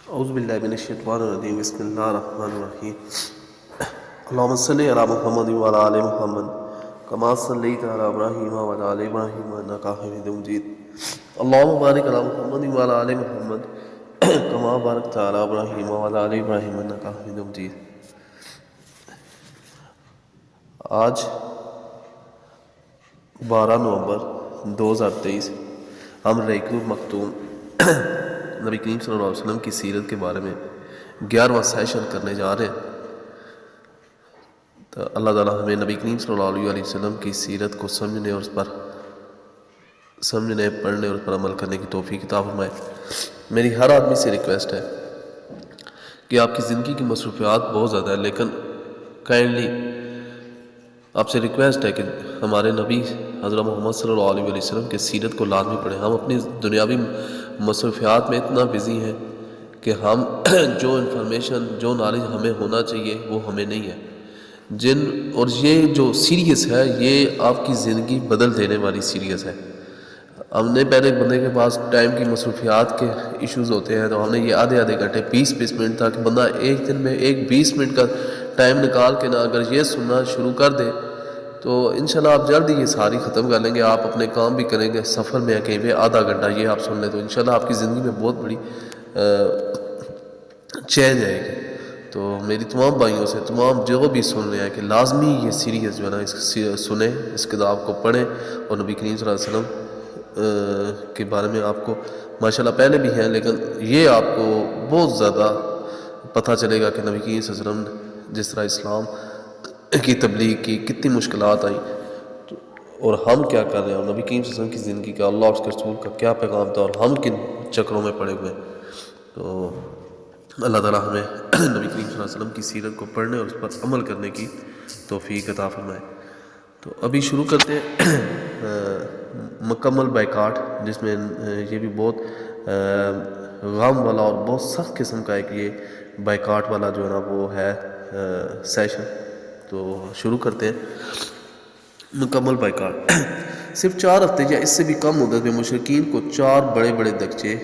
اعوذ باللہ من الشیطان الرجیم بسم اللہ الرحمن الرحیم اللہم صلی علی محمد وعلی آل محمد کما صلیت علی ابراہیم وعلی آل ابراہیم انک حمید مجید اللہم بارک علی محمد وعلی آل محمد کما بارکت علی ابراہیم وعلی آل ابراہیم انک حمید مجید۔ آج 12 نومبر 2023 ہم رحیق المختوم نبی کریم صلی اللہ علیہ وسلم کی سیرت کے بارے میں 11واں سیشن کرنے جا رہے ہیں۔ تو اللہ تعالیٰ ہمیں نبی کریم صلی اللہ علیہ وسلم کی سیرت کو سمجھنے اور اس پر پڑھنے اور اس پر عمل کرنے کی توفیق عطا فرمائے۔ میری ہر آدمی سے ریکویسٹ ہے کہ آپ کی زندگی کی مصروفیات بہت زیادہ ہے، لیکن کائنڈلی آپ سے ریکویسٹ ہے کہ ہمارے نبی حضرت محمد صلی اللہ علیہ وسلم کے سیرت کو لازمی پڑھیں۔ ہم اپنی دنیاوی مصروفیات میں اتنا بزی ہیں کہ ہم جو انفارمیشن جو نالج ہمیں ہونا چاہیے وہ ہمیں نہیں ہے۔ اور یہ جو سیریس ہے یہ آپ کی زندگی بدل دینے والی سیریس ہے۔ ہم نے پہلے بندے کے پاس ٹائم کی مصروفیات کے ایشوز ہوتے ہیں تو ہم نے یہ آدھے گھنٹے 20 منٹ تک بندہ ایک دن میں 20 منٹ کا ٹائم نکال کے نہ اگر یہ سننا شروع کر دے تو انشاءاللہ آپ جلد ہی یہ ساری ختم کر لیں گے۔ آپ اپنے کام بھی کریں گے، سفر میں کہیں پہ آدھا گھنٹہ یہ آپ سن لیں تو انشاءاللہ آپ کی زندگی میں بہت بڑی چینج آئے گی۔ تو میری تمام بھائیوں سے تمام جو بھی سن رہے ہیں کہ لازمی یہ سیریز جو ہے نا اس سنیں، اس کتاب کو پڑھیں اور نبی کریم صلی اللہ علیہ وسلم کے بارے میں آپ کو ماشاءاللہ پہلے بھی ہیں لیکن یہ آپ کو بہت زیادہ پتہ چلے گا کہ نبی کریم صلی اللہ علیہ وسلم جس طرح اسلام کی تبلیغ کی کتنی مشکلات آئیں اور ہم کیا کر رہے ہیں، اور نبی کریم صلی اللہ علیہ وسلم کی زندگی کا اللہ اور اس کے رسول کا کیا پیغام تھا اور ہم کن چکروں میں پڑے ہوئے ہیں۔ تو اللہ تعالیٰ ہمیں نبی کریم صلی اللہ علیہ وسلم کی سیرت کو پڑھنے اور اس پر عمل کرنے کی توفیق عطا فرمائے۔ تو ابھی شروع کرتے ہیں مکمل بائیکاٹ، جس میں یہ بھی بہت غم والا اور بہت سخت قسم کا ایک یہ بائیکاٹ والا جو ہے نا وہ ہے سیشن۔ تو شروع کرتے ہیں مکمل بائیکاٹ۔ صرف 4 ہفتے یا اس سے بھی کم مدت میں مشرکین کو 4 بڑے بڑے دغچے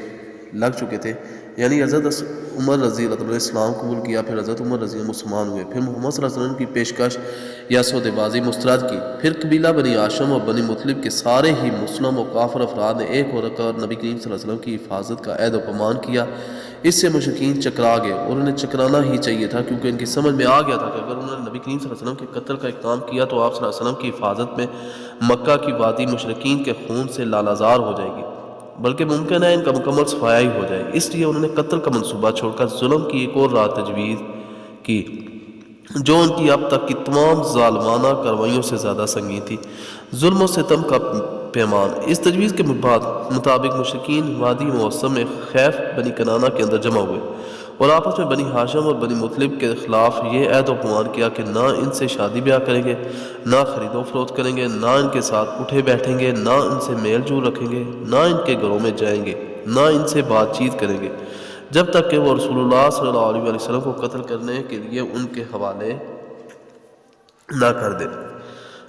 لگ چکے تھے، یعنی حضرت عمر رضی اللہ عنہ نے اسلام قبول کیا، پھر حضرت عمر رضی اللہ مسلمان ہوئے، پھر محمد صلی اللہ علیہ وسلم کی پیشکش یا سودے بازی مسترد کی، پھر قبیلہ بنی ہاشم اور بنی مطلب کے سارے ہی مسلم و کافر افراد نے ایک ہو رکھ کر نبی کریم صلی اللہ علیہ وسلم کی حفاظت کا عہد و پیمان کیا۔ اس سے مشرکین چکرا گئے اور انہیں چکرانا ہی چاہیے تھا، کیونکہ ان کی سمجھ میں آ گیا تھا کہ اگر انہوں نے نبی کریم صلی اللہ علیہ وسلم کے قتل کا اقدام کیا تو آپ صلی اللہ علیہ وسلم کی حفاظت میں مکہ کی وادی مشرکین کے خون سے لالازار ہو جائے گی، بلکہ ممکن ہے ان کا مکمل صفایا ہی ہو جائے۔ اس لیے انہوں نے قتل کا منصوبہ چھوڑ کر ظلم کی ایک اور راہ تجویز کی جو ان کی اب تک کی تمام ظالمانہ کاروائیوں سے زیادہ سنگین تھی، ظلم و ستم کا پیمان۔ اس تجویز کے مطابق مشرکین وادی موسم میں خیف بنی کنانہ کے اندر جمع ہوئے اور آپس میں بنی ہاشم اور بنی مطلب کے خلاف یہ عہد و پیمان کیا کہ نہ ان سے شادی بیاہ کریں گے، نہ خرید و فروخت کریں گے، نہ ان کے ساتھ اٹھے بیٹھیں گے، نہ ان سے میل جول رکھیں گے، نہ ان کے گھروں میں جائیں گے، نہ ان سے بات چیت کریں گے، جب تک کہ وہ رسول اللہ صلی اللہ علیہ وسلم کو قتل کرنے کے لیے ان کے حوالے نہ کر دے۔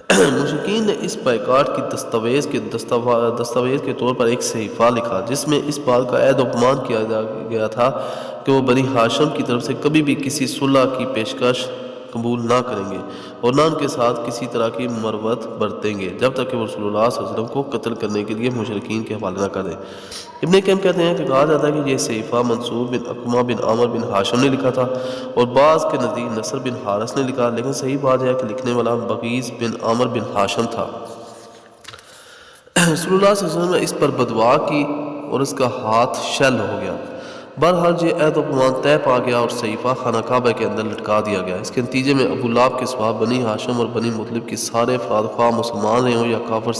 مشرکین نے اس بائیکاٹ کی دستاویز کے طور پر ایک صحیفہ لکھا جس میں اس بات کا عہد و پیمان کیا گیا تھا کہ وہ بنی ہاشم کی طرف سے کبھی بھی کسی صلح کی پیشکش قبول نہ کریں گے اور نہ ان کے ساتھ کسی طرح کی مروت برتیں گے جب تک کہ وہ رسول اللہ صلی اللہ علیہ وسلم کو قتل کرنے کے لیے مشرکین کے حوالے نہ کر دیں۔ ابن قیم کہتے ہیں کہ کہا جاتا ہے کہ یہ صحیفہ منصور بن عقمہ بن عامر بن ہاشم نے لکھا تھا اور بعض کے نزدیک نصر بن حارث نے لکھا، لیکن صحیح بات ہے کہ لکھنے والا بغیث بن عامر بن ہاشم تھا۔ رسول اللہ صلی اللہ علیہ وسلم نے اس پر بددعا کی اور اس کا ہاتھ شل ہو گیا۔ بہرحال یہ عہد و پیمان طے پا گیا اور صحیفہ خانہ کعبہ کے اندر لٹکا دیا گیا۔ اس کے نتیجے میں ابو لہب کے سوا بنی ہاشم اور بنی مطلب کی سارے افراد خواہ مسلمان رہے ہوں یا کافر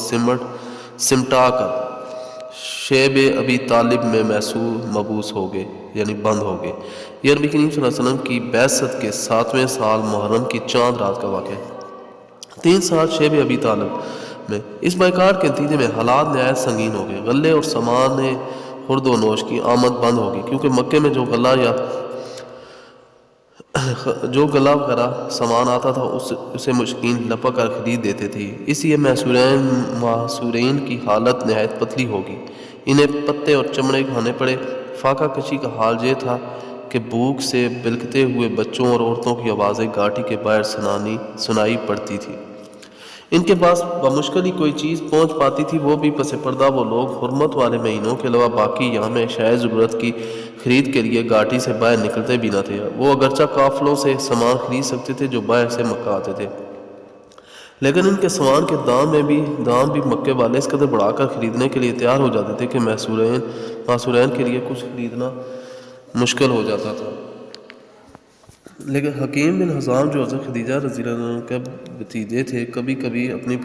سمٹا کر شیب ابی طالب میں مبعوث ہو گئے، یعنی بند ہو گئے۔ یہ نبی کریم صلی اللہ علیہ وسلم کی بعثت کے 7ویں سال محرم کی چاند رات کا واقعہ ہے۔ 3 سال شیب ابی طالب میں اس بائیکاٹ کے نتیجے میں حالات نہایت سنگین ہو گئے۔ غلے اور سامان خرد و نوش کی آمد بند ہوگی، کیونکہ مکے میں جو غلہ وغیرہ سامان آتا تھا اسے مشرکین لپک کر خرید دیتے تھے۔ اس لیے محصورین کی حالت نہایت پتلی ہوگی، انہیں پتے اور چمڑے کھانے پڑے۔ فاقہ کشی کا حال یہ تھا کہ بھوک سے بلکتے ہوئے بچوں اور عورتوں کی آوازیں گاٹی کے باہر سنائی پڑتی تھی۔ ان کے پاس بمشکل ہی کوئی چیز پہنچ پاتی تھی، وہ بھی پس پردہ وہ لوگ حرمت والے مہینوں کے علاوہ باقی یہاں میں اشیائے ضرورت کی خرید کے لیے گاٹی سے باہر نکلتے بھی نہ تھے۔ وہ اگرچہ قافلوں سے سامان خرید سکتے تھے جو باہر سے مکہ آتے تھے، لیکن ان کے سامان کے دام بھی مکے والے اس قدر بڑھا کر خریدنے کے لیے تیار ہو جاتے تھے کہ معصورین کے لیے کچھ خریدنا مشکل ہو جاتا تھا۔ لیکن حکیم بن حزام جو حضرت خدیجہ رضی اللہ عنہ کے بھتیجے تھے، کبھی کبھی اپنی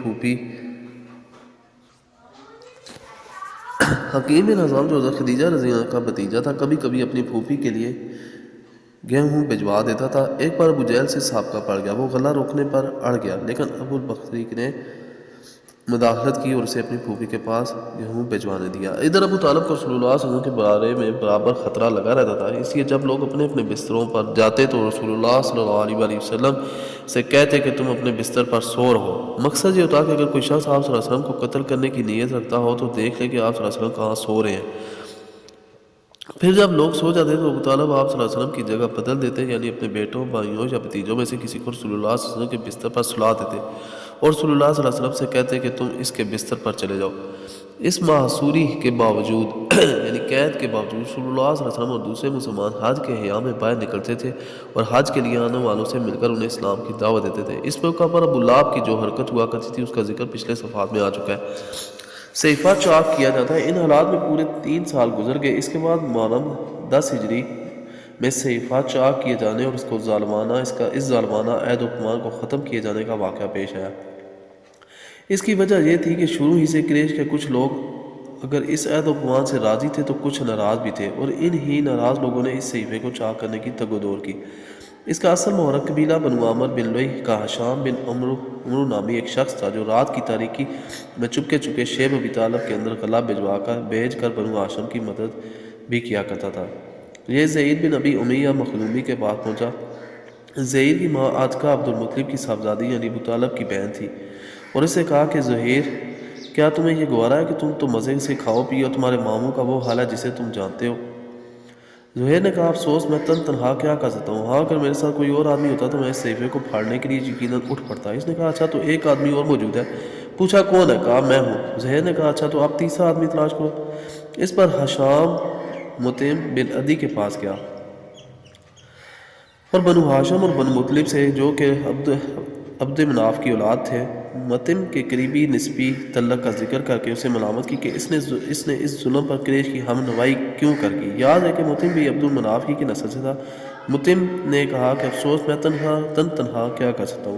پھوپھی کے لیے گیہوں بھجوا دیتا تھا۔ ایک بار ابو جہل سے سابقہ پڑ گیا، وہ غلہ روکنے پر اڑ گیا، لیکن ابو البختری نے مداخلت کی اور اسے اپنی پھوپھی کے پاس گیہوں بھجوانے دیا۔ ادھر ابو طالب کو رسول اللہ صلی اللہ علیہ وسلم کے بارے میں برابر خطرہ لگا رہتا تھا، اس لیے جب لوگ اپنے اپنے بستروں پر جاتے تو رسول اللہ صلی اللہ علیہ وسلم سے کہتے کہ تم اپنے بستر پر سو رہو۔ مقصد یہ ہوتا کہ اگر کوئی شخص آپ صلی اللہ علیہ وسلم کو قتل کرنے کی نیت رکھتا ہو تو دیکھ لے کہ آپ صلی اللہ علیہ وسلم کہاں سو رہے ہیں۔ پھر جب لوگ سو جاتے تو ابو طالب آپ صلی اللہ علیہ وسلم کی جگہ بدل دیتے، یعنی اپنے بیٹوں، بھائیوں یا بھتیجوں میں سے کسی کو رسول اللہ صلی اللہ علیہ وسلم کے بستر پر سلا دیتے اور رسول اللہ صلی اللہ علیہ وسلم سے کہتے کہ تم اس کے بستر پر چلے جاؤ۔ اس محصوری کے باوجود یعنی قید کے باوجود رسول اللہ صلی اللہ علیہ وسلم اور دوسرے مسلمان حج کے ایام میں باہر نکلتے تھے اور حج کے لیے آنے والوں سے مل کر انہیں اسلام کی دعوت دیتے تھے۔ اس موقع پر ابو لہب کی جو حرکت ہوا کرتی تھی اس کا ذکر پچھلے صفحات میں آ چکا ہے۔ صحیفہ چاک کیا جاتا ہے۔ ان حالات میں پورے 3 سال گزر گئے۔ اس کے بعد محرم 10 ہجری میں صحیفہ چاک کیے جانے اور اس ظالمانہ عہد و پیمان کو ختم کیے جانے کا واقعہ پیش آیا۔ اس کی وجہ یہ تھی کہ شروع ہی سے قریش کے کچھ لوگ اگر اس عہد و پیمان سے راضی تھے تو کچھ ناراض بھی تھے، اور ان ہی ناراض لوگوں نے اس صحیفے کو چاک کرنے کی تگ و دور کی۔ اس کا اصل محرک قبیلہ بنو عامر بن لوئی کا حشام بن عمرو نامی ایک شخص تھا، جو رات کی تاریکی میں چپکے شیب ابی طالب کے اندر غلہ بھیج کر بنو ہاشم کی مدد بھی کیا کرتا تھا۔ یہ زید بن ابی امیہ مخزومی کے پاس پہنچا۔ زید کی ماں عاتکہ عبد المطلب کی صاحبزادی یعنی ابو طالب کی بہن تھی، اور اس سے کہا کہ زہیر، کیا تمہیں یہ گوارا ہے کہ تم تو مزے سے کھاؤ پیو، تمہارے ماموں کا وہ حال ہے جسے تم جانتے ہو؟ زہیر نے کہا، افسوس، میں تنہا کیا کر سکتا ہوں، ہاں اگر میرے ساتھ کوئی اور آدمی ہوتا تو میں اس صحیفے کو پھاڑنے کے لیے یقیناً اٹھ پڑتا۔ اس نے کہا، اچھا تو ایک آدمی اور موجود ہے؟ پوچھا، کون ہے؟ کہا، میں ہوں۔ زہیر نے کہا، اچھا تو آپ تیسرا آدمی تلاش کرو۔ اس پر حشام مطعم بن عدی کے پاس گیا اور بنو ہاشم اور بنو مطلب سے، جو کہ عبد مناف کی اولاد تھے، مطعم کے قریبی نسبی تعلق کا ذکر کر کے اسے ملامت کی کہ اس نے اس ظلم پر قریش کی ہم نوائی کیوں کر کی۔ یاد ہے کہ مطعم بھی عبد المناف ہی کی نسل سے تھا۔ مطعم نے کہا کہ افسوس، میں تنہا کیا کر سکتا ہوں۔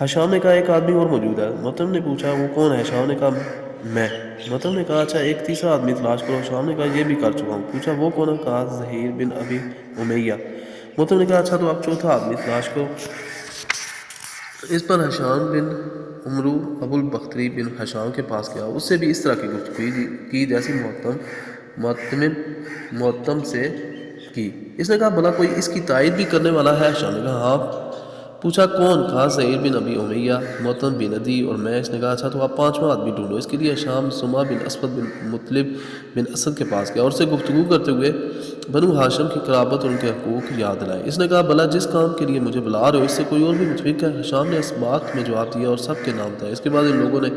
حشام نے کہا، ایک آدمی اور موجود ہے۔ مطعم نے پوچھا، وہ کون ہے؟ حشام نے کہا، میں۔ مطعم نے کہا، اچھا ایک تیسرا آدمی تلاش کرو۔ حشام نے کہا، یہ بھی کر چکا ہوں۔ پوچھا، وہ کون ہے؟ کہا، زہیر بن ابی امیہ۔ مطعم نے کہا، اچھا تو آپ چوتھا آدمی تلاش کرو۔ اس پر حشام بن عمرو ابو البختری بن حشام کے پاس گیا، اس سے بھی اس طرح کی گفتگو کی جیسی معتم سے کی۔ اس نے کہا، بھلا کوئی اس کی تائید بھی کرنے والا ہے؟ حشام نے کہا، ہاں۔ پوچھا، کون؟ کہا، زہیر بن ابی امیہ، معتم بن عدی اور میں۔ اس نے کہا، اچھا تو آپ پانچواں آدمی ڈھونڈو۔ اس کے لیے حشام سما بن اسود بن مطلب بن اسد کے پاس گیا اور اس سے گفتگو کرتے ہوئے بنو ہاشم کی قرابت اور ان کے حقوق یاد دلائے۔ اس نے کہا، بھلا جس کام کے لیے مجھے بلا رہے ہو اس سے کوئی اور بھی متفق ہے؟ حشام نے اس بات میں جواب دیا اور سب کے نام بتائے۔ اس کے بعد ان لوگوں نے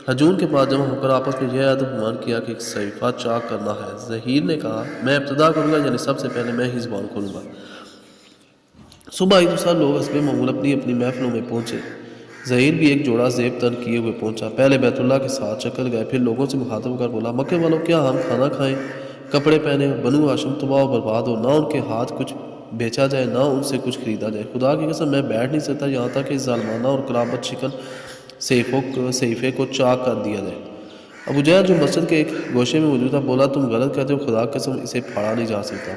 ہجون کے پاس جمع ہو کر آپس میں یہ عہد و پیمان کیا کہ ایک صحیفہ چاک کرنا ہے۔ زہیر نے کہا، میں ابتدا کروں گا، یعنی سب سے پہلے میں ہی زبان کھولوں گا۔ صبح ہی تو سب لوگ حسب معمول اپنی اپنی محفلوں میں پہنچے۔ زہیر بھی ایک جوڑا زیب تن کیے ہوئے پہنچا۔ پہلے بیت اللہ کے ساتھ چکر گئے، پھر لوگوں سے مخاطب ہو کر بولا، مکے والوں، کیا ہم کھانا کھائیں، کپڑے پہنے، بنو ہاشم تباہ و برباد ہو، نہ ان کے ہاتھ کچھ بیچا جائے نہ ان سے کچھ خریدا جائے؟ خدا کی قسم میں بیٹھ نہیں سکتا یہاں تک کہ اس ظالمانہ اور قرابت شکن صحیفے کو چاک کر دیا جائے۔ ابو جہل جو مسجد کے ایک گوشے میں موجود تھا بولا، تم غلط کہتے ہو، خدا کی قسم اسے پھاڑا نہیں جا سکتا۔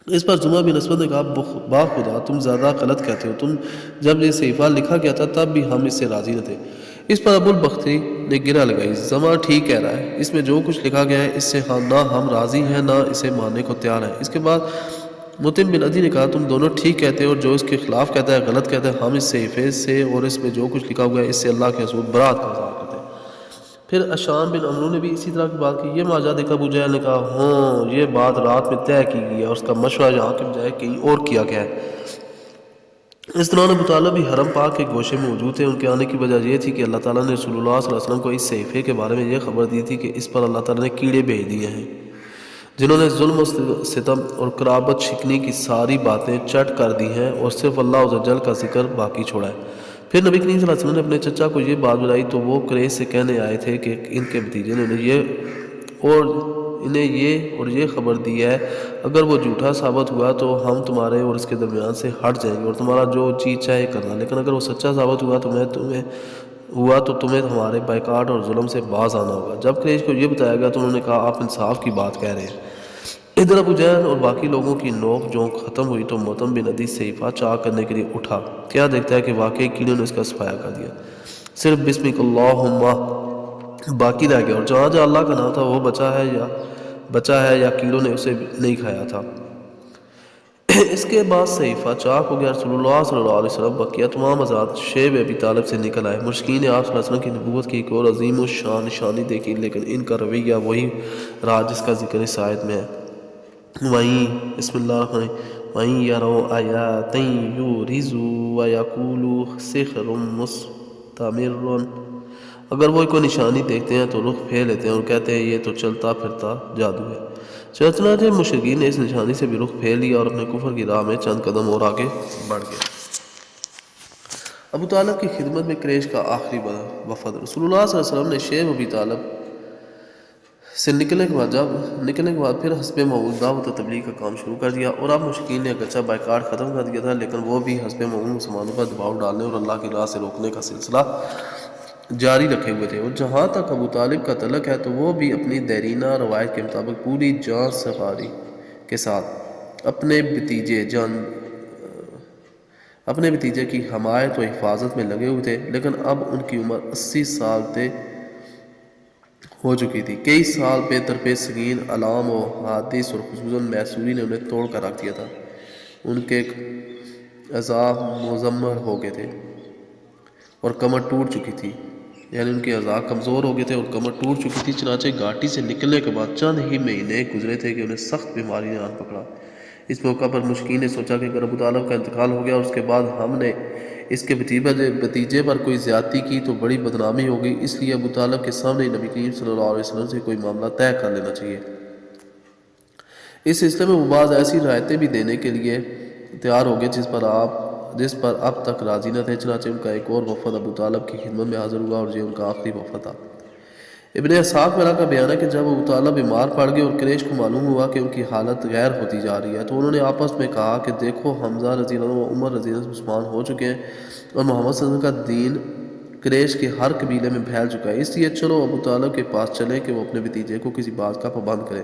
اس پر زمہ بن اسود نے کہا، با خدا تم زیادہ غلط کہتے ہو، جب یہ صحیفہ لکھا گیا تھا تب بھی ہم اس سے راضی نہ تھے۔ اس پر ابو البختری نے گرہ لگائی، زمہ ٹھیک کہہ رہا ہے، اس میں جو کچھ لکھا گیا ہے اس سے نہ ہم راضی ہیں نہ اسے ماننے کو تیار ہیں۔ اس کے بعد مطعم بن عدی نے کہا، تم دونوں ٹھیک کہتے ہو اور جو اس کے خلاف کہتا ہے غلط کہتا ہے۔ ہم اس صحیفے سے اور اس میں جو کچھ لکھا ہوا ہے اس سے اللہ کے رسول برات کا اظہار کرتے ہیں۔ پھر اشام بن عمرو نے بھی اسی طرح کی بات کی. یہ ماجرا دیکھا ابو جہل نے کہا ہاں یہ بات رات میں طے کی گئی ہے اور اس کا مشورہ یہاں کے بجائے کہیں اور کیا گیا ہے. اس دوران ابو طالب بھی حرم پاک کے گوشے میں موجود تھے. ان کے آنے کی وجہ یہ تھی کہ اللہ تعالیٰ نے رسول اللہ صلی اللہ علیہ وسلم کو اس صحیفے کے بارے میں یہ خبر دی تھی کہ اس پر اللہ تعالیٰ نے کیڑے بھیج دیے ہیں جنہوں نے ظلم و ستم اور قرابت شکنی کی ساری باتیں چٹ کر دی ہیں اور صرف اللہ عز و جل کا ذکر باقی چھوڑا ہے. پھر نبی کریم صلی اللہ علیہ وسلم نے اپنے چچا کو یہ بات بتائی تو وہ قریش سے کہنے آئے تھے کہ ان کے بھتیجے نے انہیں یہ خبر دی ہے اگر وہ جھوٹا ثابت ہوا تو ہم تمہارے اور اس کے درمیان سے ہٹ جائیں گے اور تمہارا جو چیز چاہے کرنا، لیکن اگر وہ سچا ثابت ہوا تو تمہیں ہمارے بائیکاٹ اور ظلم سے باز آنا ہوگا. جب قریش کو یہ بتایا گیا تو انہوں نے کہا آپ انصاف کی بات کہہ رہے ہیں. ادھر ابو جہل اور باقی لوگوں کی نوک جونک ختم ہوئی تو معتم بن عدی صحیفہ چاک کرنے کے لیے اٹھا. کیا دیکھتا ہے کہ واقعی کیڑوں نے اس کا صفایا کر دیا، صرف بسمک اللہم باقی رہ گیا اور جہاں جہاں اللہ کا نام تھا وہ بچا ہے یا کیڑوں نے اسے نہیں کھایا تھا. اس کے بعد صحیفہ چاک ہو گیا. رسول اللہ صلی اللہ علیہ وسلم بقیہ تمام آزاد شیب ابی طالب سے نکل آئے. مشرکین نے آپ صلی اللہ علیہ وسلم کی نبوت کی ایک اور عظیم الشان نشانی دیکھی لیکن ان کا رویہ وہی رہا جس کا ذکر اس آیت میں ہے. وہیں بسم اللہ الرحمن الرحیم وہیں یروا آیاتٍ یورزوا ویقولوا سحر مستمر. اگر وہ کوئی نشانی دیکھتے ہیں تو رخ پھیر لیتے ہیں اور کہتے ہیں یہ تو چلتا پھرتا جادو ہے. چنانچہ مشرکین نے اس نشانی سے بھی رخ پھیر لیا اور اپنے کفر کی راہ میں چند قدم اور آگے بڑھ گئے. ابو طالب کی خدمت میں قریش کا آخری وفد. رسول اللہ صلی اللہ علیہ وسلم نے شیب ابی طالب سے نکلنے کے بعد پھر حسب معمول دعوت و تبلیغ کا کام شروع کر دیا. اور اب مشرکین نے اگرچہ بائیکاٹ ختم کر دیا تھا لیکن وہ بھی حسب معمول مسلمانوں پر دباؤ ڈالنے اور اللہ کی راہ سے روکنے کا سلسلہ جاری رکھے ہوئے تھے. اور جہاں تک ابو طالب کا تعلق ہے تو وہ بھی اپنی دیرینہ روایت کے مطابق پوری جان سپاری کے ساتھ اپنے بھتیجے کی حمایت و حفاظت میں لگے ہوئے تھے. لیکن اب ان کی عمر 80 سال ہو چکی تھی. کئی سال پہ درپے سنگین علام و حادث اور خصوصاً میسوری نے انہیں توڑ کر رکھ دیا تھا. ان کے اعضاء مزمر ہو گئے تھے اور کمر ٹوٹ چکی تھی، یعنی ان کے اعضاء کمزور ہو گئے تھے اور کمر ٹوٹ چکی تھی. چنانچہ گھاٹی سے نکلنے کے بعد چند ہی مہینے گزرے تھے کہ انہیں سخت بیماری نے آن پکڑا. اس موقع پر مشرکین نے سوچا کہ اگر ابو طالب کا انتقال ہو گیا اور اس کے بعد ہم نے اس کے بھتیجے پر کوئی زیادتی کی تو بڑی بدنامی ہوگی، اس لیے ابو طالب کے سامنے نبی کریم صلی اللہ علیہ وسلم سے کوئی معاملہ طے کر لینا چاہیے. اس سلسلے میں وہ بعض ایسی رعایتیں بھی دینے کے لیے تیار ہو گئے جس پر اب تک راضی نہ تھے. چنانچہ ان کا ایک اور وفد ابو طالب کی خدمت میں حاضر ہوا اور یہ ان کا آخری وفد تھا. ابن اسحاق وغیرہ کا بیان ہے کہ جب ابو طالب بیمار پڑ گئے اور قریش کو معلوم ہوا کہ ان کی حالت غیر ہوتی جا رہی ہے تو انہوں نے آپس میں کہا کہ دیکھو حمزہ رضی اللہ عنہ و عمر رضی اللہ عنہ مسلمان ہو چکے ہیں اور محمد صلی اللہ علیہ وسلم کا دین قریش کے ہر قبیلے میں پھیل چکا ہے، اس لیے چلو ابو طالب کے پاس چلیں کہ وہ اپنے بھتیجے کو کسی بات کا پابند کرے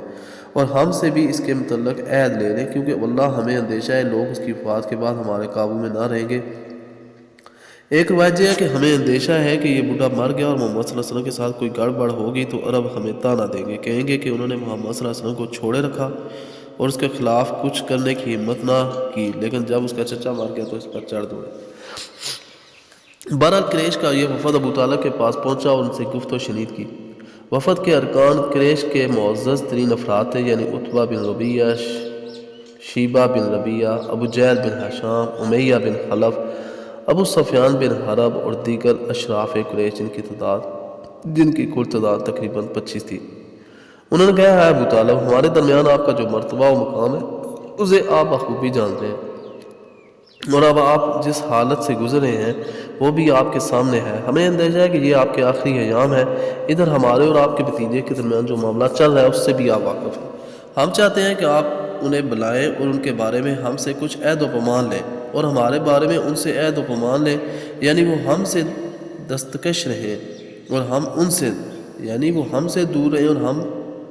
اور ہم سے بھی اس کے متعلق عہد لے لیں، کیونکہ واللہ ہمیں اندیشہ ہے لوگ اس کی وفات کے بعد ہمارے قابو میں نہ رہیں گے. ایک روایت یہ ہے کہ ہمیں اندیشہ ہے کہ یہ بوڑھا مر گیا اور محمد صلی اللہ علیہ وسلم کے ساتھ کوئی گڑبڑ ہوگی تو عرب ہمیں تانا دیں گے، کہیں گے کہ انہوں نے محمد صلی اللہ علیہ وسلم کو چھوڑے رکھا اور اس کے خلاف کچھ کرنے کی ہمت نہ کی، لیکن جب اس کا چچا مر گیا تو اس پر چڑھ دوڑے. بہرحال قریش کا یہ وفد ابو طالب کے پاس پہنچا اور ان سے گفت و شنید کی. وفد کے ارکان قریش کے معزز ترین افراد تھے، یعنی عتبہ بن ربیعہ، شیبہ بن ربیعہ، ابو جہل بن ہشام، امیہ بن خلف، ابو سفیان بن حرب اور دیگر اشراف قریش جن کی کل تعداد تقریباً 25 تھی. انہوں نے کہا ہے ابو طالب ہمارے درمیان آپ کا جو مرتبہ و مقام ہے اسے آپ بخوبی جانتے ہیں اور اب آپ جس حالت سے گزر رہے ہیں وہ بھی آپ کے سامنے ہے. ہمیں اندیشہ ہے کہ یہ آپ کے آخری ایام ہے. ادھر ہمارے اور آپ کے بھتیجے کے درمیان جو معاملہ چل رہا ہے اس سے بھی آپ واقف ہیں. ہم چاہتے ہیں کہ آپ انہیں بلائیں اور ان کے بارے میں ہم سے کچھ عہد و پیمان لیں اور ہمارے بارے میں ان سے عہد و پیمان لیں، یعنی وہ ہم سے دستکش رہیں اور ہم ان سے، یعنی وہ ہم سے دور رہیں اور ہم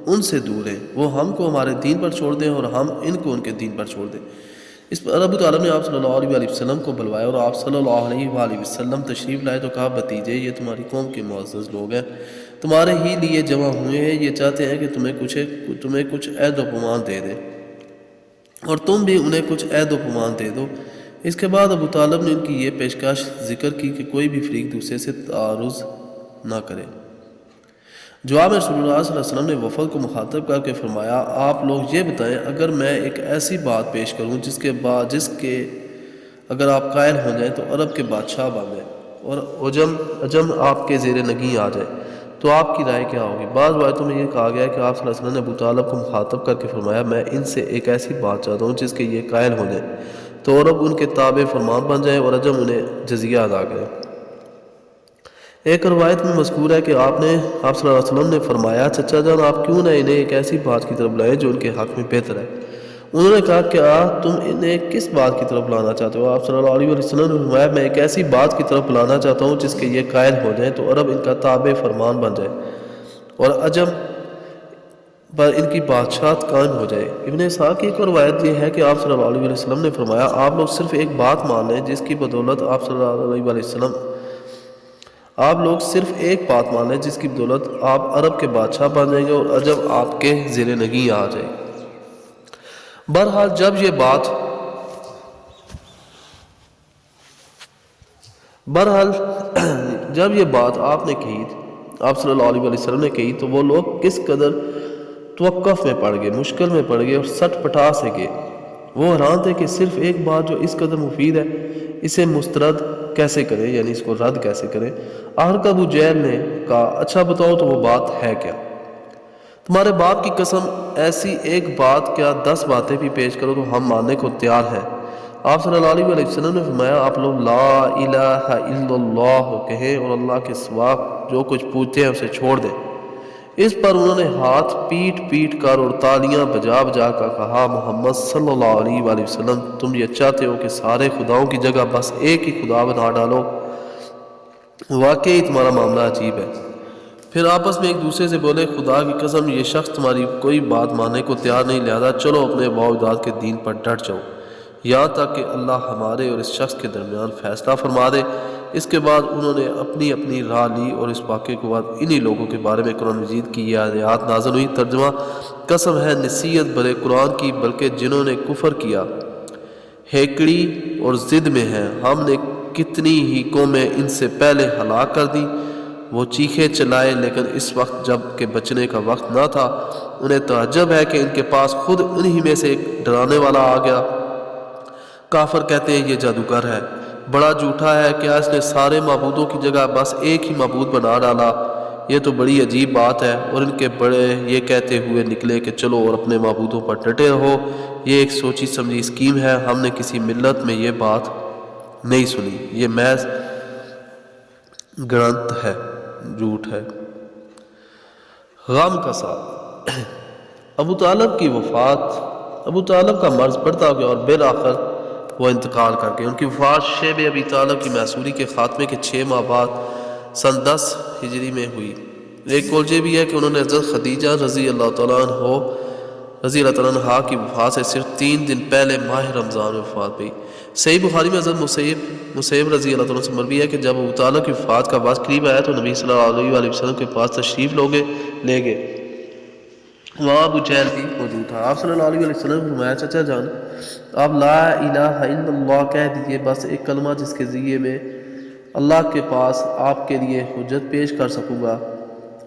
ان سے دور رہیں. وہ ہم کو ہمارے دین پر چھوڑ دیں اور ہم ان کو ان کے دین پر چھوڑ دیں. اس پر ابو طالب نے آپ صلی اللہ علیہ وسلم کو بلوایا اور آپ صلی اللہ علیہ وسلم تشریف لائے تو کہا بھتیجے یہ تمہاری قوم کے معزز لوگ ہیں، تمہارے ہی لیے جمع ہوئے ہیں، یہ چاہتے ہیں کہ تمہیں کچھ عہد و پیمان دے دیں اور تم بھی انہیں کچھ عہد و پیمان دے دو. اس کے بعد ابو طالب نے ان کی یہ پیشکش ذکر کی کہ کوئی بھی فریق دوسرے سے تعارض نہ کرے. جواب میں رسول اللہ صلی اللہ علیہ وسلم نے وفد کو مخاطب کر کے فرمایا آپ لوگ یہ بتائیں اگر میں ایک ایسی بات پیش کروں جس کے اگر آپ قائل ہو جائیں تو عرب کے بادشاہ بن جائیں اور عجم آپ کے زیر نگیں آ جائے تو آپ کی رائے کیا ہوگی؟ بعض روایتوں میں یہ کہا گیا ہے کہ آپ صلی اللہ علیہ وسلم نے ابو طالب کو مخاطب کر کے فرمایا میں ان سے ایک ایسی بات چاہتا ہوں جس کے یہ قائل ہو جائیں تو عرب ان کے تابع فرمان بن جائے اور عجم انہیں جزیہ ادا کرے۔ ایک روایت میں مذکور ہے کہ آپ صلی اللہ علیہ وسلم نے فرمایا چچا جان آپ کیوں نہ انہیں ایک ایسی بات کی طرف لائیں جو ان کے حق میں بہتر ہے۔ انہوں نے کہا کیا تم انہیں کس بات کی طرف بلانا چاہتے ہو؟ آپ صلی اللہ علیہ وسلم نے فرمایا میں ایک ایسی بات کی طرف بلانا چاہتا ہوں جس کے یہ قائل ہو جائیں تو عرب ان کا تابع فرمان بن جائے اور عجم پر ان کی بادشاہت قائم ہو جائے۔ ابن اسحاق کی ایک اور روایت یہ ہے کہ آپ صلی اللہ علیہ وسلم نے فرمایا آپ لوگ صرف ایک بات مان لیں جس کی بدولت آپ صلی اللہ علیہ وسلم آپ لوگ صرف ایک بات مان لیں جس کی بدولت آپ عرب کے بادشاہ بن جائیں گے اور عجم آپ کے زیر نگیں آ جائے۔ بہرحال جب یہ بات آپ نے کہی آپ صلی اللہ علیہ وسلم نے کہی تو وہ لوگ کس قدر توقف میں پڑ گئے، مشکل میں پڑ گئے اور سٹ پٹا سے گئے۔ وہ حیران تھے کہ صرف ایک بات جو اس قدر مفید ہے اسے مسترد کیسے کریں، یعنی اس کو رد کیسے کریں۔ آخر کا ابو جہل نے کہا اچھا بتاؤ تو وہ بات ہے کیا؟ تمہارے باپ کی قسم ایسی ایک بات کیا 10 باتیں بھی پیش کرو تو ہم ماننے کو تیار ہیں۔ آپ صلی اللہ علیہ وسلم نے فرمایا آپ لوگ لا الہ الا اللہ کہیں اور اللہ کے سوا جو کچھ پوچھتے ہیں اسے چھوڑ دیں۔ اس پر انہوں نے ہاتھ پیٹ کر اور تالیاں بجا کر کہا محمد صلی اللہ علیہ وسلم تم یہ چاہتے ہو کہ سارے خداؤں کی جگہ بس ایک ہی خدا بنا ڈالو؟ واقعی تمہارا معاملہ عجیب ہے۔ پھر آپس میں ایک دوسرے سے بولے خدا کی قسم یہ شخص تمہاری کوئی بات ماننے کو تیار نہیں، لہذا چلو اپنے اباء و اجداد کے دین پر ڈٹ جاؤ یہاں تک کہ اللہ ہمارے اور اس شخص کے درمیان فیصلہ فرما دے۔ اس کے بعد انہوں نے اپنی راہ لی اور اس واقعے کے بعد انہی لوگوں کے بارے میں قرآن مجید کی یہ آیات نازل ہوئی۔ ترجمہ قسم ہے نصیحت بھرے قرآن کی بلکہ جنہوں نے کفر کیا ہیکڑی اور ضد میں ہیں، ہم نے کتنی ہی قومیں ان سے پہلے ہلاک کر دی۔ وہ چیخے چلائے لیکن اس وقت جب کہ بچنے کا وقت نہ تھا، انہیں تعجب ہے کہ ان کے پاس خود انہی میں سے ایک ڈرانے والا آ گیا۔ کافر کہتے ہیں یہ جادوگر ہے، بڑا جھوٹا ہے، کیا اس نے سارے معبودوں کی جگہ بس ایک ہی معبود بنا ڈالا؟ یہ تو بڑی عجیب بات ہے۔ اور ان کے بڑے یہ کہتے ہوئے نکلے کہ چلو اور اپنے معبودوں پر ڈٹے رہو، یہ ایک سوچی سمجھی اسکیم ہے، ہم نے کسی ملت میں یہ بات نہیں سنی، یہ محض گڑنت ہے، جھوٹ ہے۔ غم کا ساتھ ابو طالب کی وفات، ابو طالب کا مرض بڑھتا گیا اور بالآخر وہ انتقال کر گئے۔ ان کی وفات شیب ابی طالب کی معصوری کے خاتمے کے 6 ماہ بعد سن 10 ہجری میں ہوئی۔ ایک قول یہ بھی ہے کہ انہوں نے حضرت خدیجہ رضی اللہ تعالیٰ عنہا کی وفات سے صرف 3 دن پہلے ماہ رمضان میں وفات پائی۔ صحیح بخاری میں حضرت مسیب رضی اللہ تعالیٰ سے مروی ہے کہ جب ابو طالب کی وفات کا وقت قریب آیا تو نبی صلی اللہ علیہ وسلم کے پاس تشریف لے گئے، وہاں ابو جہل بھی موجود تھا۔ آپ صلی اللہ علیہ وسلم نے فرمایا چچا جان آپ لا الہ الا اللہ کہہ دیجئے، بس ایک کلمہ جس کے ذریعے میں اللہ کے پاس آپ کے لیے حجت پیش کر سکوں گا۔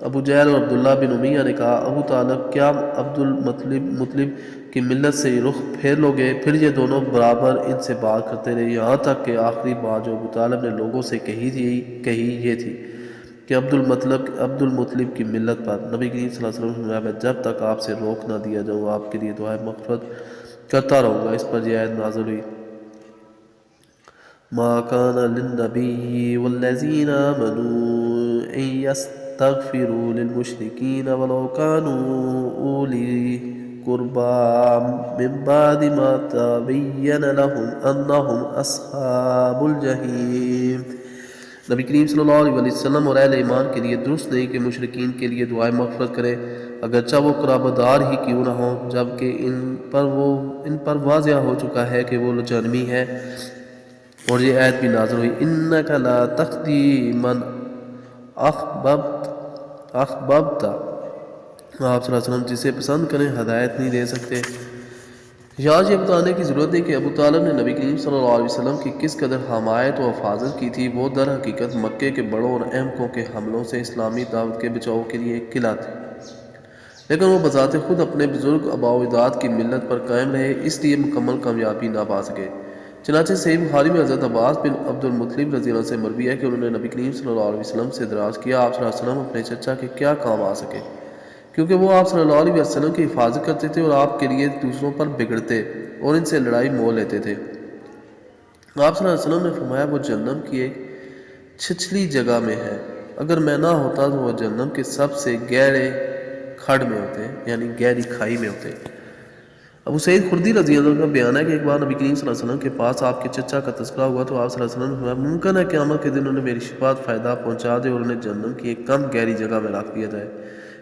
ابو جہل اور عبداللہ بن امیہ نے کہا ابو طالب کیا عبد المطلب کی ملت سے رخ پھیر لو گے؟ پھر یہ دونوں برابر ان سے بات کرتے رہے یہاں تک کہ آخری بات جو ابو طالب نے لوگوں سے کہی یہ تھی کہ عبد المطلب کی ملت پر۔ نبی کریم صلی اللہ علیہ وسلم نے میں جب تک آپ سے روک نہ دیا جاؤں آپ کے لیے دعائے مغفرت کرتا رہوں گا۔ اس پر یہ آیت نازل ہوئی ما کان للنبی والذین آمنوا ان یستغفروا للمشرکین ولو کانوا اولی قربا من بعد ما تبین لهم انہم اصحاب الجحیم۔ نبی کریم صلی اللہ علیہ وسلم اور اہل ایمان کے لیے درست نہیں کہ مشرکین کے لیے دعائیں مغفرت کریں اگرچہ وہ قرابہ دار ہی کیوں نہ ہوں، جبکہ ان پر واضح ہو چکا ہے کہ وہ جہنمی ہے۔ اور یہ آیت بھی نازل ہوئی انک لا تہدی من احببت، آپ صلی اللہ علیہ وسلم جسے پسند کریں ہدایت نہیں دے سکتے۔ یہاں یہ بتانے کی ضرورت ہے کہ ابو طالب نے نبی کریم صلی اللہ علیہ وسلم کی کس قدر حمایت و حفاظت کی تھی۔ وہ در حقیقت مکے کے بڑوں اور احمقوں کے حملوں سے اسلامی دعوت کے بچاؤ کے لیے ایک قلعہ تھی، لیکن وہ بذات خود اپنے بزرگ آباء و اجداد کی ملت پر قائم رہے، اس لیے مکمل کامیابی نہ پا سکے۔ چنانچہ صحیح بخاری میں حضرت عباس بن عبد المطلب رضی اللہ عنہ سے مروی ہے کہ انہوں نے نبی کریم صلی اللہ علیہ وسلم سے دراز کیا، آپ صلی اللہ علیہ وسلم اپنے چچا کے کیا کام آ سکے، کیونکہ وہ آپ صلی اللہ علیہ وسلم کی حفاظت کرتے تھے اور آپ کے لیے دوسروں پر بگڑتے اور ان سے لڑائی مول لیتے تھے۔ آپ صلی اللہ علیہ وسلم نے فرمایا وہ جہنم کی ایک چھچلی جگہ میں ہے، اگر میں نہ ہوتا تو وہ جہنم کے سب سے گہرے کھڈ میں ہوتے، یعنی گہری کھائی میں ہوتے۔ ابو سعید خدری رضی اللہ عنہ کا بیان ہے کہ ایک بار نبی کریم صلی اللہ علیہ وسلم کے پاس آپ کے چچا کا تذکرہ ہوا تو آپ صلی اللہ علیہ وسلم نے فرمایا ممکن ہے قیامت کے دن انہیں میری شفاعت فائدہ پہنچا دے اور انہیں جہنم کی ایک کم گہری جگہ میں رکھ دیا جائے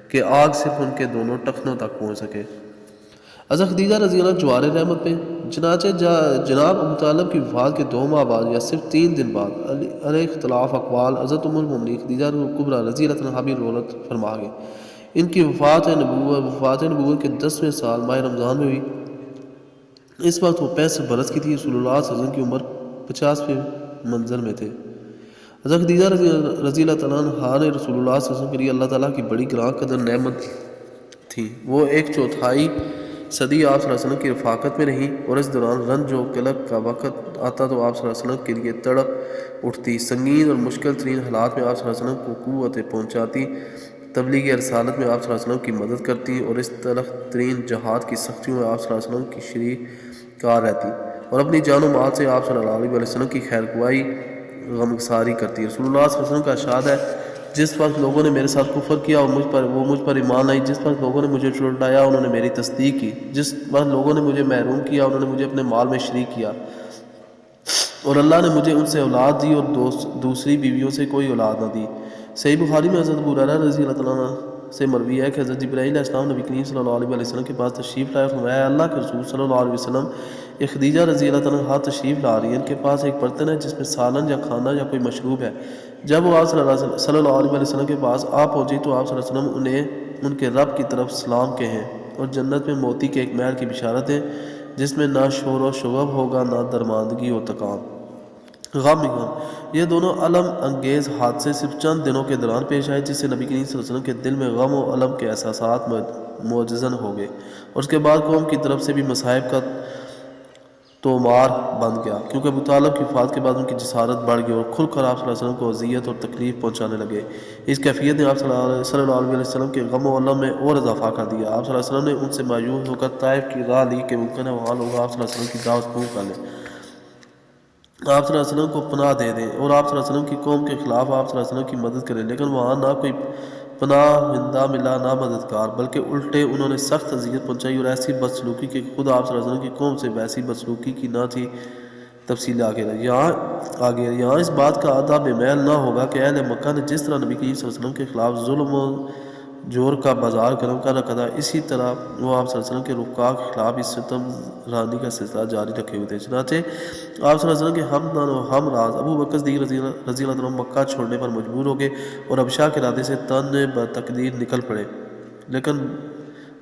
کہ آگ صرف ان کے دونوں ٹخنوں تک پہنچ سکے۔ حضرت خدیجہ رضی اللہ عنہ جوار رحمت پہ چنانچہ جناب ابو طالب کی وفات کے 2 ماہ بعد یا صرف 3 دن بعد علیہ اختلاف اقوال حضرت ام المؤمنین خدیجہ کبریٰ رضی اللہ عنہا بھی رولت فرما گئے۔ ان کی وفات نبوت کے 10ویں سال ماہ رمضان میں ہوئی۔ اس وقت وہ 65 برس کی تھی۔ رسول اللہ صلی اللہ علیہ وسلم کی عمر 50ویں منزل میں تھے۔ حضرت خدیجہ رضی اللہ تعالیٰ عنہا نے رسول اللہ صلی اللہ علیہ وسلم کے لیے اللہ تعالیٰ کی بڑی گراں قدر نعمت تھی۔ وہ 1/4 صدی آپ صلی اللہ علیہ وسلم کی رفاقت میں رہیں اور اس دوران رنج و قلق کا وقت آتا تو آپ صلی اللہ علیہ وسلم کے لیے تڑپ اٹھتی، سنگین اور مشکل ترین حالات میں آپ صلی اللہ علیہ وسلم کو قوت پہنچاتی، تبلیغ رسالت میں آپ صلی اللہ علیہ وسلم کی مدد کرتی اور اس تلخ ترین جہاد کی سختیوں میں آپ صلی اللہ علیہ وسلم کی شریک کار رہتی اور اپنی جان و مال سے آپ صلی اللہ علیہ وسلم کی خیر خواہی غمگساری کرتی۔ رسول اللہ صلی اللہ علیہ وسلم کا ارشاد ہے جس وقت لوگوں نے میرے ساتھ کفر کیا اور مجھ پر ایمان لائی، جس وقت لوگوں نے مجھے جھٹلایا انہوں نے میری تصدیق کی، جس وقت لوگوں نے مجھے محروم کیا انہوں نے مجھے اپنے مال میں شریک کیا اور اللہ نے مجھے ان سے اولاد دی اور دوسری بیویوں سے کوئی اولاد نہ دی۔ صحیح بخاری میں حضرت ابو ہریرہ رضی اللہ عنہ سے مروی ہے کہ حضرت جبرائیل علیہ السلام نبی کریم صلی اللہ علیہ وسلم کے پاس تشریف لائے، فرمایا اللہ کے رسول صلی اللہ علیہ وسلم ایک خدیجہ رضی اللہ عنہا تشریف لا رہی ہے، ان کے پاس ایک برتن ہے جس میں سالن یا کھانا یا کوئی مشروب ہے۔ جب وہ آپ صلی اللہ علیہ وسلم کے پاس آ پہنچی تو آپ صلی اللہ علیہ وسلم انہیں ان کے رب کی طرف سلام کہیں اور جنت میں موتی کے ایک محل کی بشارت ہے جس میں نہ شور و شغب ہوگا نہ درماندگی و تکان، غم ہی غم۔ یہ دونوں علم انگیز حادثے صرف چند دنوں کے دوران پیش آئے جس سے نبی کریم صلی اللہ علیہ وسلم کے دل میں غم و علم کے احساسات موجزن ہو گئے اور اس کے بعد قوم کی طرف سے بھی مصائب کا تومار بن گیا، کیونکہ ابو طالب کی وفات کے بعد ان کی جسارت بڑھ گئی اور کھل کر آپ صلی اللہ علیہ وسلم کو اذیت اور تکلیف پہنچانے لگے۔ اس کیفیت نے آپ صلی اللہ علیہ وسلم کے غم و علم میں اور اضافہ کر دیا۔ آپ صلی اللہ علیہ وسلم نے ان سے مایوس ہو کر طائف کی راہ لی کہ ممکن ہے وہاں لوگ آپ صلی اللہ علیہ وسلم کی دعوت قبول کر لیں، آپ صلی اللہ علیہ وسلم کو پناہ دے دیں اور آپ صلی اللہ علیہ وسلم کی قوم کے خلاف آپ صلی اللہ علیہ وسلم کی مدد کریں، لیکن وہاں نہ کوئی پناہ گندہ ملا نہ مددگار، بلکہ الٹے انہوں نے سخت اذیت پہنچائی اور ایسی بدسلوکی کہ خود آپ صلی اللہ علیہ وسلم کی قوم سے ویسی بدسلوکی کی نہ تھی۔ تفصیل یہاں اس بات کا آدھا بے محل نہ ہوگا کہ اہل مکہ نے جس طرح نبی کریم صلی اللہ علیہ وسلم کے خلاف ظلم و جور کا بازار گرم کر رکھا تھا، اسی طرح وہ آپ صلی اللہ علیہ وسلم کے رکاع کے خلاف اس ستم رانی کا سلسلہ جاری رکھے ہوئے تھے۔ چنانچہ آپ صلی اللہ علیہ وسلم کے ہمدان و ہم راز ابو بکر صدیق رضی اللہ عنہ مکہ چھوڑنے پر مجبور ہو گئے اور ابشا کے ارادے سے تن بتقدیر نکل پڑے، لیکن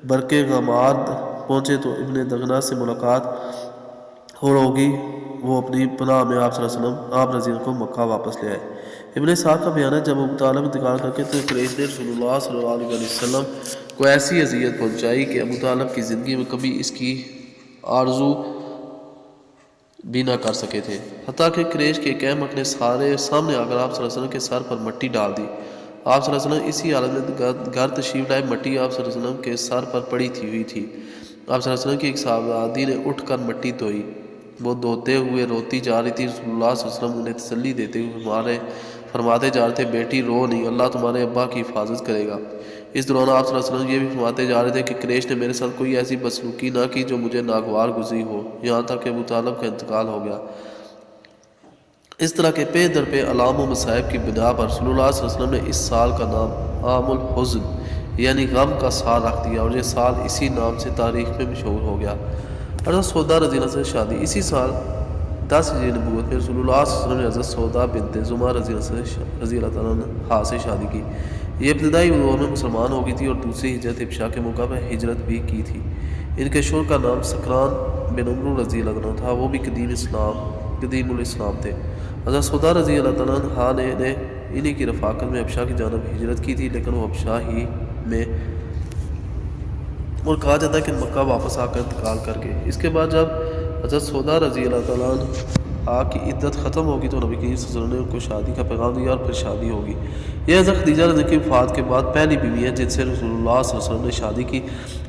برق غماد پہنچے تو ابن دغنہ سے ملاقات ہوگی، وہ اپنی پناہ میں آپ صلی اللہ علیہ وسلم آپ رضی اللہ عنہ کو مکہ واپس لے آئے۔ ابن اسحاق کا بیان ہے جب ابو طالب انتقال کر کے تو قریش نے رسول اللہ صلی اللہ علیہ وسلم کو ایسی اذیت پہنچائی کہ ابو طالب کی زندگی میں کبھی اس کی آرزو بھی نہ کر سکے تھے، حتیٰ کہ قریش کے ایک احمق نے سامنے آ کر آپ صلی اللہ علیہ وسلم کے سر پر مٹی ڈال دی۔ آپ صلی اللہ علیہ وسلم اسی حالت میں گھر تشریف لائے، مٹی آپ صلی اللہ علیہ وسلم کے سر پر پڑی ہوئی تھی۔ آپ صلی اللہ علیہ وسلم کی ایک صحابی نے اٹھ کر مٹی دھوئی، وہ دھوتے ہوئے روتی جا رہی تھی۔ رسول اللہ صلی اللہ علیہ وسلم انہیں تسلی دیتے ہوئے فرماتے جا رہے تھے بیٹی رو نہیں، اللہ تمہارے ابا کی حفاظت کرے گا۔ اس دوران آپ صلی اللہ علیہ وسلم یہ بھی فرماتے جا رہے تھے کہ قریش نے میرے ساتھ کوئی ایسی بدسلوکی نہ کی جو مجھے ناگوار گزری ہو، یہاں تک کہ ابو طالب کا انتقال ہو گیا۔ اس طرح کے پے در پہ علام و مصائب کی بنا پر رسول اللہ صلی اللہ علیہ وسلم نے اس سال کا نام عام الحزن یعنی غم کا سال رکھ دیا اور یہ سال اسی نام سے تاریخ میں مشہور ہو گیا۔ حضرت سودا رضی اللہ عنہ سے شادی اسی سال 10 ہجری نبوت میں رسول اللہ صلی اللہ علیہ وسلم نے حضرت سودا بنت زمعہ رضی اللہ عنہا سے شادی کی۔ یہ ابتدائی دور میں مسلمان ہو گئی تھی اور دوسری ہجرت ابشا کے موقع پر ہجرت بھی کی تھی۔ ان کے شوہر کا نام سکران بن عمرو رضی اللہ عنہ تھا، وہ بھی قدیم الاسلام تھے۔ حضرت سودا رضی اللہ تعالیٰ عنہ نے انہی کی رفاقت میں ابشا کی جانب ہجرت کی تھی، لیکن وہ ابشا ہی میں، اور کہا جاتا ہے کہ مکہ واپس آ کر انتقال کر گئے۔ اس کے بعد جب حضرت سودا رضی اللہ تعالیٰ عنہ کی عدت ختم ہوگی تو نبی کریم صلی اللہ علیہ وسلم نے ان کو شادی کا پیغام دیا اور پھر شادی ہوگی۔ یہ حضرت خدیجہ رضی اللہ عنہا کی وفات کے بعد پہلی بیوی ہے جن سے رسول اللہ صلی اللہ علیہ وسلم نے شادی کی۔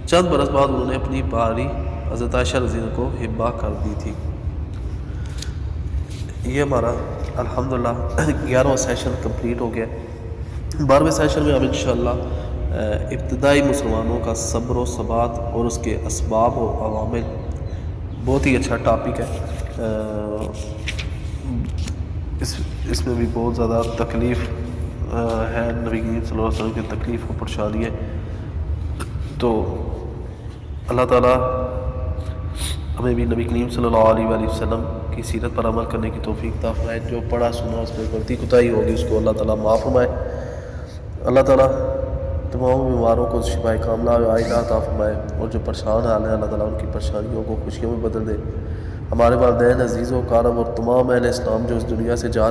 چند برس بعد انہوں نے اپنی باری حضرت عائشہ رضی اللہ عنہا کو ہبہ کر دی تھی۔ یہ ہمارا الحمدللہ 11واں سیشن کمپلیٹ ہو گیا۔ 12ویں سیشن میں اب انشاءاللہ ابتدائی مسلمانوں کا صبر و ثبات اور اس کے اسباب و عوامل، بہت ہی اچھا ٹاپک ہے۔ اس میں بھی بہت زیادہ تکلیف ہے، نبی کریم صلی اللہ علیہ وسلم کی تکلیف و پریشانی ہے۔ تو اللہ تعالیٰ ہمیں بھی نبی کریم صلی اللہ علیہ وآلہ وسلم کی سیرت پر عمل کرنے کی توفیق عطا فرمائے۔ جو پڑھا سنا اس میں غلطی کوتاہی ہوگی اس کو اللہ تعالیٰ معاف فرمائے۔ اللہ تعالیٰ تمام بیماروں کو شفائے کاملہ عاجلہ عطا فرمائے، اور جو پریشان حال ہیں اللہ تعالیٰ ان کی پریشانیوں کو خوشیوں میں بدل دے۔ ہمارے والدین عزیز و اقارب اور تمام اہل اسلام جو اس دنیا سے جا